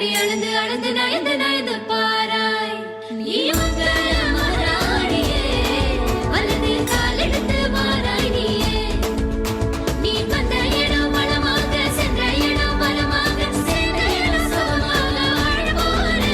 அடி அளந்து அளந்து நயந்து நயந்து பாராய் நீ மங்கள மராணியே வலது காலெடுத்து மாறாய் நீயே நீ வந்த இடம் வளமாக சென்ற இடம் வளமாக சேர்ந்த இடம் சுகமாக வாழ்வோடு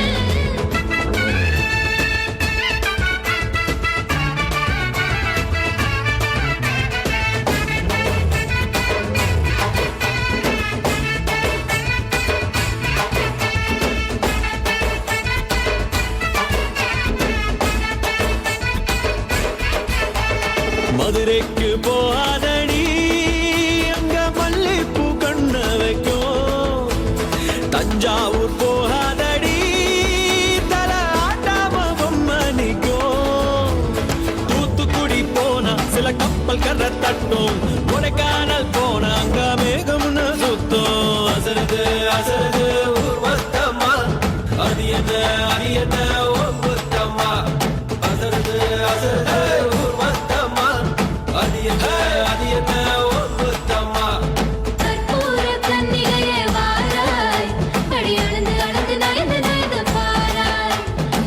மதுரைக்கு போகாதடி அங்க மல்லிப்பூ கண்ண வைக்கும் தஞ்சாவூர் போகாதடி தல ஆட்டாம பொம்மனிக்கும் தூத்துக்குடி போனா சில கப்பல் கரை தட்டும் கொடைக்கானல் போனா அங்க மேகம்னு சுத்தம் அசருது அசருது ஊர் வத்தம்மா அரியத அரியத ஒப்புத்தம்மா அசருது அசருது ஊர் வத்தம்மா அரியத அரியத ஒப்புத்தம்மா கற்பூர கன்னிகையே வாராய் அடி அளந்து அளந்து நயந்து நயந்து பாராய்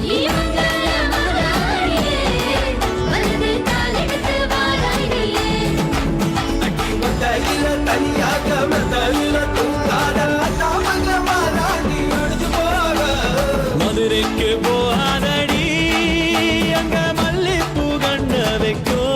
நீ மங்கள மராணியே வலது காலெடுத்து வாராய் நீயே அடி மத்தையில தனியாக மத்தையில தூங்காத தாமங்க மாறாடி அடிச்சு போக மதுரைக்கு போகாதடி அங்க மல்லிப்பூ கண்ண வைக்கும்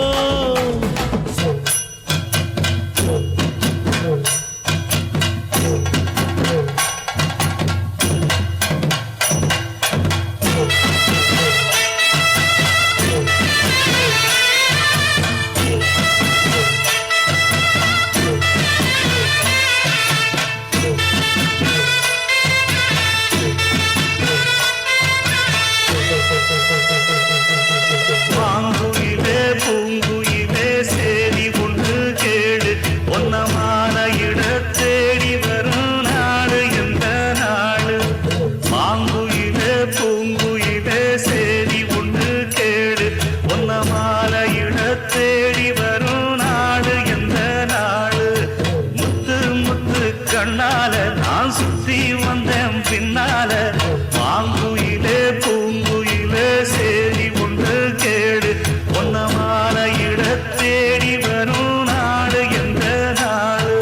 மாங்குயிலே பூங்குயிலே சேதி ஒன்று கேடு ஒன்னமான இட தேடி வரும் நாடு எந்த நாடு மாங்குயிலே பூங்குயிலே சேதி ஒன்று கேடு ஒன்னமான இட தேடி வரும் நாடு எந்த நாடு முத்து முத்து கண்ணால நான் சுத்தி வந்தேன் பின்னால மாங்குயிலே பூங்குயிலே சேதி ஒன்று கேடு ஒன்னமான இட தேடி வரும் நாடு எந்த நாடு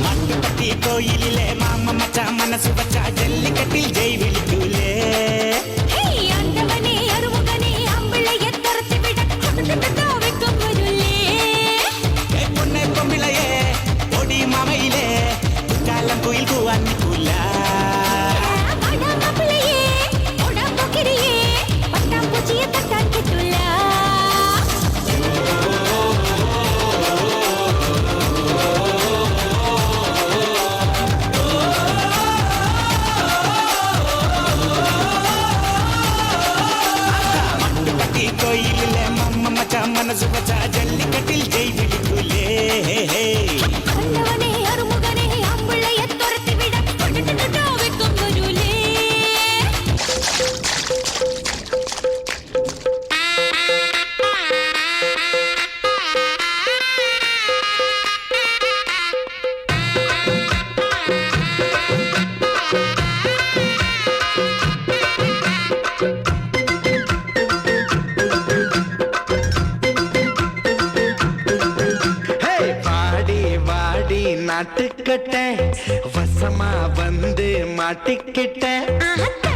மாட்டுப்பட்டி கோயிலிலே மாமா மச்சான் மனசு வச்சா ஜல்லிக்கட்டில் ஜெய் விழிக்குலே ஹே ஆண்டவனே அருமுகனே அம்பிளைய துரத்தி விட கொடுத்து தாவிக்கும் வருளே பொண்ணே பொம்பிளையே பொடி மாமையிலே குற்றாலம் கோயில் கூவாண்டி கூலா அடா மாப்பிளையே ஓடா போக்கிரியே பட்டாம்பூச்சிய தட்டாக்கி துள்ளா மாட்டுப்பட்டி கோயிலிலே மாமா மச்சான் மனசு வச்சா ஜல்லிக்கட்டில் ஜெய் விழிக்குலே ஆண்டவனே அருமுகனே அம்பிளைய துரத்தி விட கொடுத்து தாவிக்கும் வருளே ஹே வாடி வாடி நாட்டுக்கட்ட வசமா வந்து மாட்டிக்கிட்ட ஆஹா